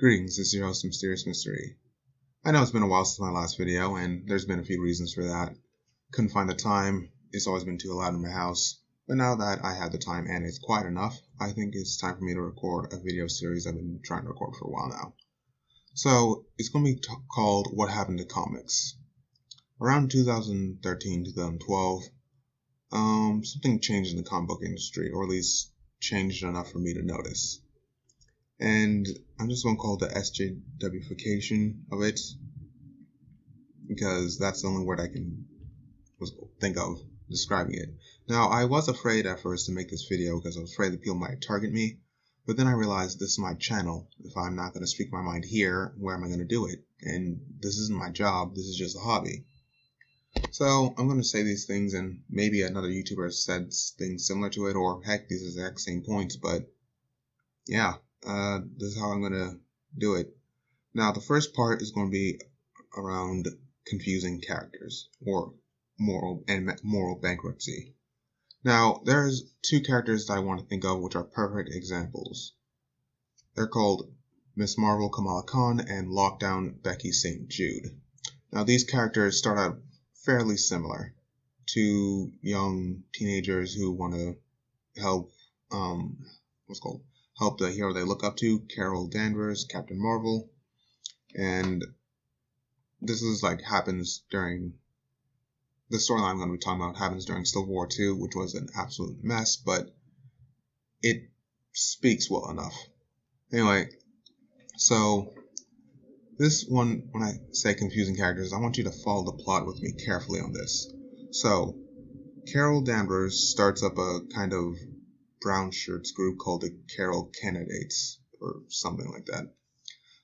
Greetings, this is your host, Mysterious Mystery. I know it's been a while since my last video, and there's been a few reasons for that. Couldn't find the time, it's always been too loud in my house, but now that I have the time and it's quiet enough, I think it's time for me to record a video series I've been trying to record for a while now. So, it's going to be called What Happened to Comics. Around 2013, 2012, something changed in the comic book industry, or at least changed enough for me to notice. And I'm just going to call it the SJWification of it, because that's the only word I can think of describing it. Now, I was afraid at first to make this video because I was afraid that people might target me, but then I realized this is my channel. If I'm not going to speak my mind here, where am I going to do it? And this isn't my job, this is just a hobby. So I'm going to say these things, and maybe another YouTuber said things similar to it, or heck, these exact same points, but yeah. This is how I'm going to do it. Now, the first part is going to be around confusing characters, or moral bankruptcy. Now, there's two characters that I want to think of which are perfect examples. They're called Miss Marvel Kamala Khan and Lockdown Becky St. Jude. Now, these characters start out fairly similar. Two young teenagers who want to help, help the hero they look up to, Carol Danvers, Captain Marvel. And this is happens during the storyline I'm going to be talking about happens during Civil War II, which was an absolute mess, but it speaks well enough. Anyway, so this one, when I say confusing characters, I want you to follow the plot with me carefully on this. So, Carol Danvers starts up a kind of brown shirts group called the Carol Candidates, or something like that.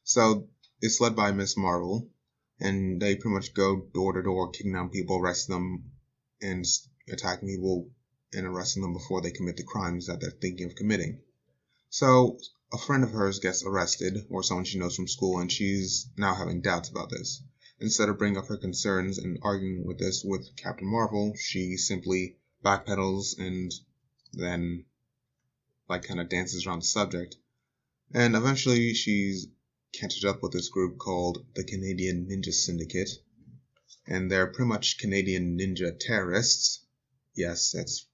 So it's led by Miss Marvel, and they pretty much go door to door, kicking down people, arresting them, and attacking people, and arresting them before they commit the crimes that they're thinking of committing. So a friend of hers gets arrested, or someone she knows from school, and she's now having doubts about this. Instead of bringing up her concerns and arguing with this with Captain Marvel, she simply backpedals and then kind of dances around the subject. And eventually she's catches up with this group called the Canadian Ninja Syndicate. And they're pretty much Canadian ninja terrorists. Yes, it's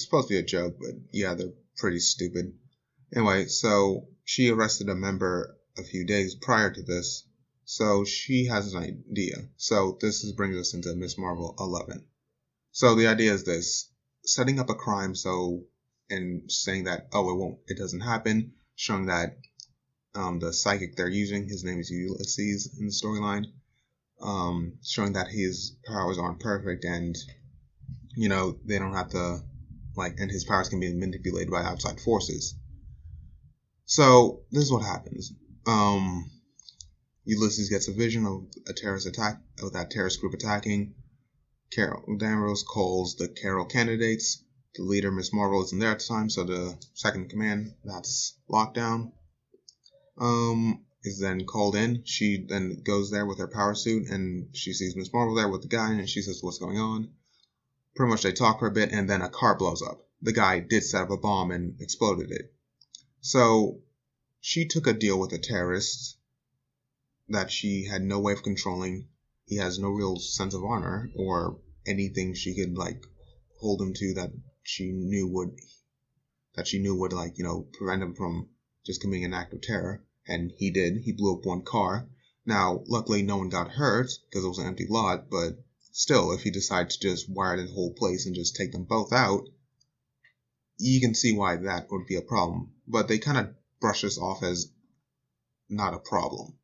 supposed to be a joke, but yeah, they're pretty stupid. Anyway, so she arrested a member a few days prior to this, so she has an idea. So this brings us into Miss Marvel 11. So the idea is this: setting up a crime and saying that, it doesn't happen, showing that the psychic they're using, his name is Ulysses in the storyline, showing that his powers aren't perfect, and they don't have to and his powers can be manipulated by outside forces. So this is what happens. Ulysses gets a vision of a terrorist attack, of that terrorist group attacking. Carol Danvers calls the Carol Candidates. The leader, Miss Marvel, isn't there at the time, so the second in command, that's Lockdown, is then called in. She then goes there with her power suit, and she sees Miss Marvel there with the guy, and she says, "What's going on?" Pretty much they talk for a bit, and then a car blows up. The guy did set up a bomb and exploded it. So she took a deal with the terrorists that she had no way of controlling. He has no real sense of honor or anything she could hold him to that she knew would prevent him from just committing an act of terror. And he did. He blew up one car. Now, luckily no one got hurt because it was an empty lot, but still, if he decided to just wire the whole place and just take them both out, you can see why that would be a problem. But they kind of brush this off as not a problem.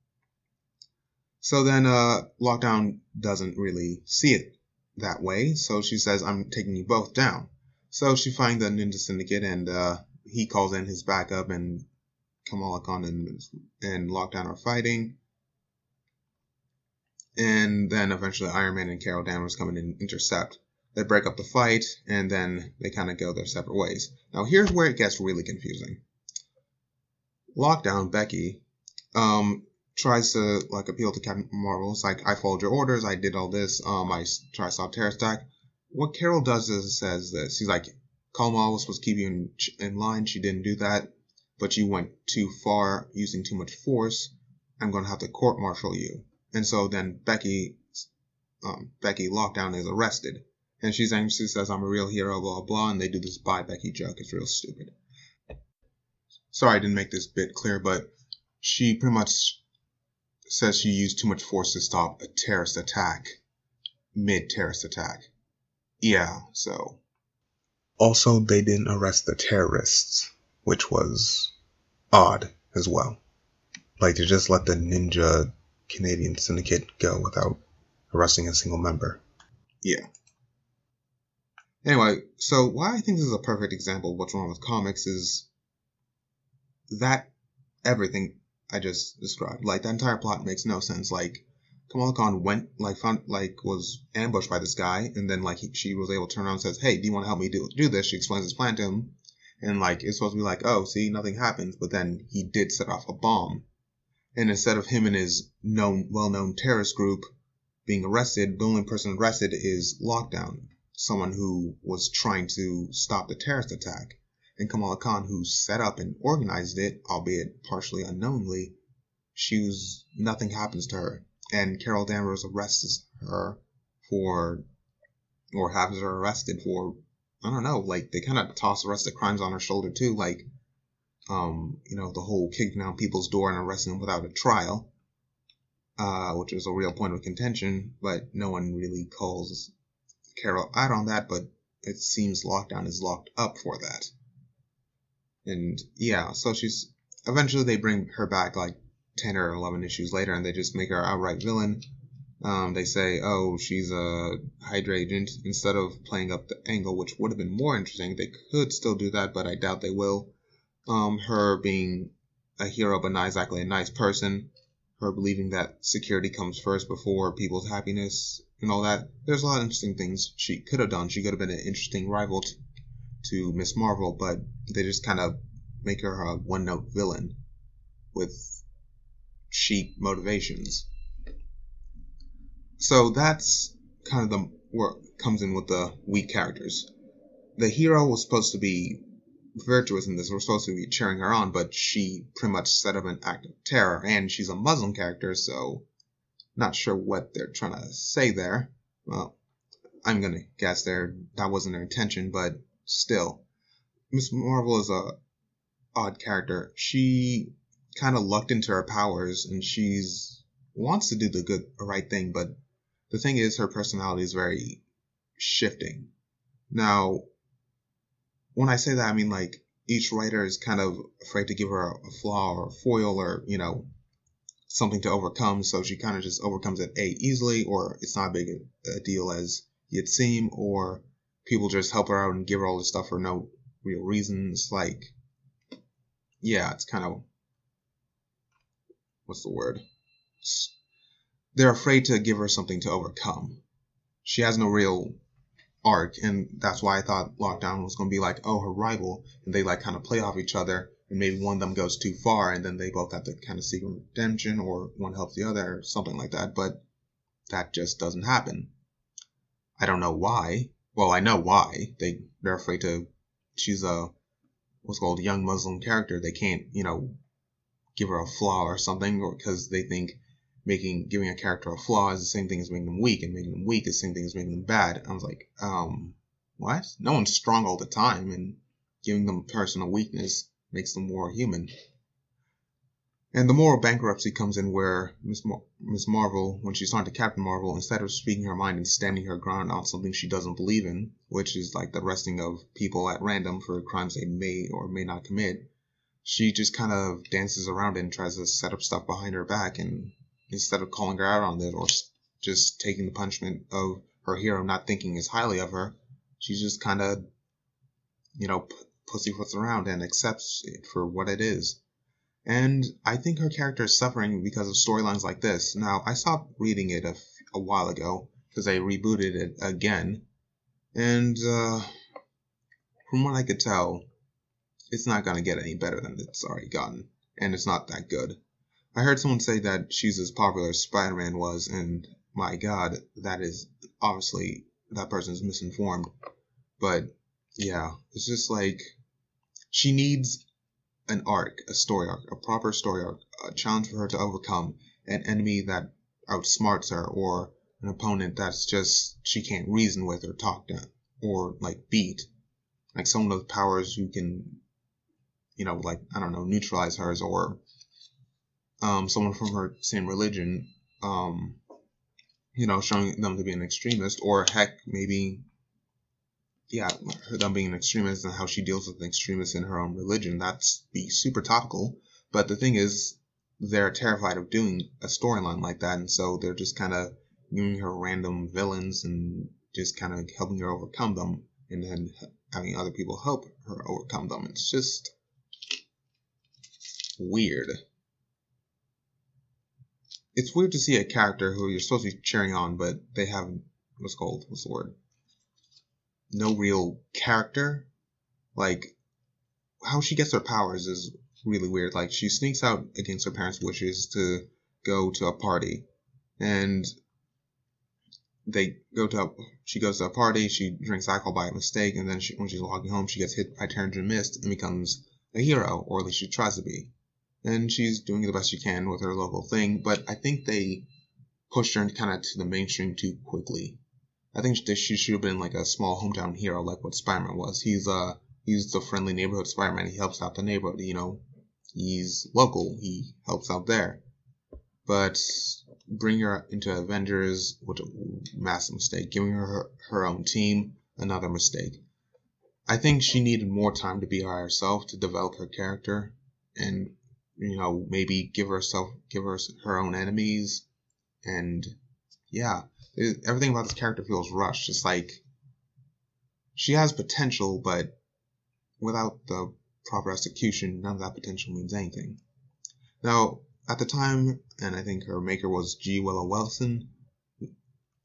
So then Lockdown doesn't really see it that way, so she says, "I'm taking you both down." So she finds the Ninja Syndicate, and he calls in his backup, and Kamala Khan and Lockdown are fighting. And then eventually Iron Man and Carol Danvers come in and intercept. They break up the fight, and then they kind of go their separate ways. Now here's where it gets really confusing. Lockdown, Becky, tries to appeal to Captain Marvel. It's like, "I followed your orders, I did all this, I try to stop terrorist attack." What Carol does is says this. He's like, "Kamala was supposed to keep you in line, she didn't do that. but you went too far using too much force. I'm going to have to court-martial you. And so then Becky Lockdown is arrested. And she says, I'm a real hero, blah, blah, and they do this bye Becky joke. It's real stupid. Sorry I didn't make this bit clear, but she pretty much says she used too much force to stop a terrorist attack, mid-terrorist attack. Yeah, so. Also, they didn't arrest the terrorists, which was odd as well. Like, to just let the ninja Canadian syndicate go without arresting a single member. Yeah. Anyway, so why I think this is a perfect example of what's wrong with comics is that everything I just described. Like, the entire plot makes no sense. Like, Kamala Khan was ambushed by this guy, and then, she was able to turn around and says, hey, do you want to help me do this? She explains his plan to him, and, it's supposed to be like, oh, see, nothing happens, but then he did set off a bomb. And instead of him and his well-known terrorist group being arrested, the only person arrested is Lockdown, someone who was trying to stop the terrorist attack. And Kamala Khan, who set up and organized it, albeit partially unknowingly, nothing happens to her. And Carol Danvers arrests her has her arrested for, I don't know, they kind of toss the rest of the crimes on her shoulder too, the whole kicking down people's door and arresting them without a trial, which is a real point of contention, but no one really calls Carol out on that, but it seems Lockdown is locked up for that. And yeah, so eventually they bring her back 10 or 11 issues later, and they just make her outright villain. They say, oh, she's a Hydra agent, instead of playing up the angle, which would have been more interesting. They could still do that, but I doubt they will. Her being a hero but not exactly a nice person, her believing that security comes first before people's happiness and all that. There's a lot of interesting things she could have done. She could have been an interesting rival to Miss Marvel, but they just kind of make her a one-note villain with cheap motivations. So that's kind of where it comes in with the weak characters. The hero was supposed to be virtuous in this. We're supposed to be cheering her on, but she pretty much set up an act of terror, and she's a Muslim character, so not sure what they're trying to say there. Well, I'm gonna guess that wasn't their intention, but still. Miss Marvel is a odd character. She kind of lucked into her powers, and wants to do the right thing, but the thing is, her personality is very shifting. Now, when I say that, I mean each writer is kind of afraid to give her a flaw or a foil or, something to overcome, so she kind of just overcomes it easily, or it's not big a deal as you'd seem, or people just help her out and give her all this stuff for no real reasons. It's kind of, what's the word? They're afraid to give her something to overcome. She has no real arc, and that's why I thought Lockdown was going to be her rival, and they kind of play off each other, and maybe one of them goes too far, and then they both have to kind of seek redemption, or one helps the other, or something like that, but that just doesn't happen. I don't know why. Well, I know why. They're afraid she's a, what's called, young Muslim character. They can't, give her a flaw or something, or because they think giving a character a flaw is the same thing as making them weak, and making them weak is the same thing as making them bad. I was like, what? No one's strong all the time, and giving them a person a weakness makes them more human. And the moral bankruptcy comes in where Miss Marvel, when she's talking to Captain Marvel, instead of speaking her mind and standing her ground on something she doesn't believe in, which is the arresting of people at random for crimes they may or may not commit, she just kind of dances around it and tries to set up stuff behind her back, and instead of calling her out on it or just taking the punishment of her hero not thinking as highly of her, she just kind of, pussyfoots around and accepts it for what it is. And I think her character is suffering because of storylines like this. Now, I stopped reading it a while ago because they rebooted it again. And from what I could tell, it's not going to get any better than it's already gotten. And it's not that good. I heard someone say that she's as popular as Spider-Man was, and my God, that is obviously, that person is misinformed. But yeah, it's just she needs an arc, a story arc, a proper story arc, a challenge for her to overcome, an enemy that outsmarts her, or an opponent that's just she can't reason with or talk to or like beat. Like someone with powers who can, like I don't know, neutralize hers, or someone from her same religion, showing them to be an extremist, or heck, maybe, yeah, them being an extremist and how she deals with an extremist in her own religion. That's be super topical. But the thing is, they're terrified of doing a storyline like that, and so they're just kind of giving her random villains and just kind of helping her overcome them, and then having other people help her overcome them. It's just weird. It's weird to see a character who you're supposed to be cheering on, but they have what's the word? No real character. Like, how she gets her powers is really weird. Like, she sneaks out against her parents' wishes to go to a party, and she goes to a party, she drinks alcohol by mistake, and then when she's walking home, she gets hit by Terrigen Mist and becomes a hero, or at least she tries to be. And she's doing the best she can with her local thing, but I think they pushed her kind of to the mainstream too quickly. I think she should have been like a small hometown hero, like what Spider-Man was. He's the friendly neighborhood Spider-Man. He helps out the neighborhood. He's local. He helps out there. But bring her into Avengers, which a massive mistake. Giving her her own team, another mistake. I think she needed more time to be by herself to develop her character, and maybe give her her own enemies, and yeah, everything about this character feels rushed. It's like she has potential, but without the proper execution, none of that potential means anything. Now, at the time, and I think her maker was G. Willow Wilson,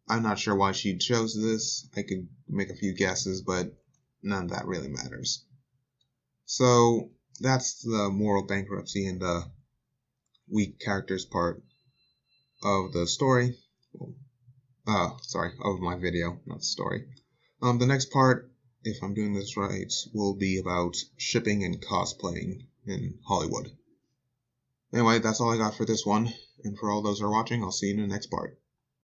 I'm not sure why she chose this. I could make a few guesses, but none of that really matters. So that's the moral bankruptcy and the weak characters part of the story. Of my video, not the story. The next part, if I'm doing this right, will be about shipping and cosplaying in Hollywood. Anyway, that's all I got for this one, and for all those who are watching, I'll see you in the next part.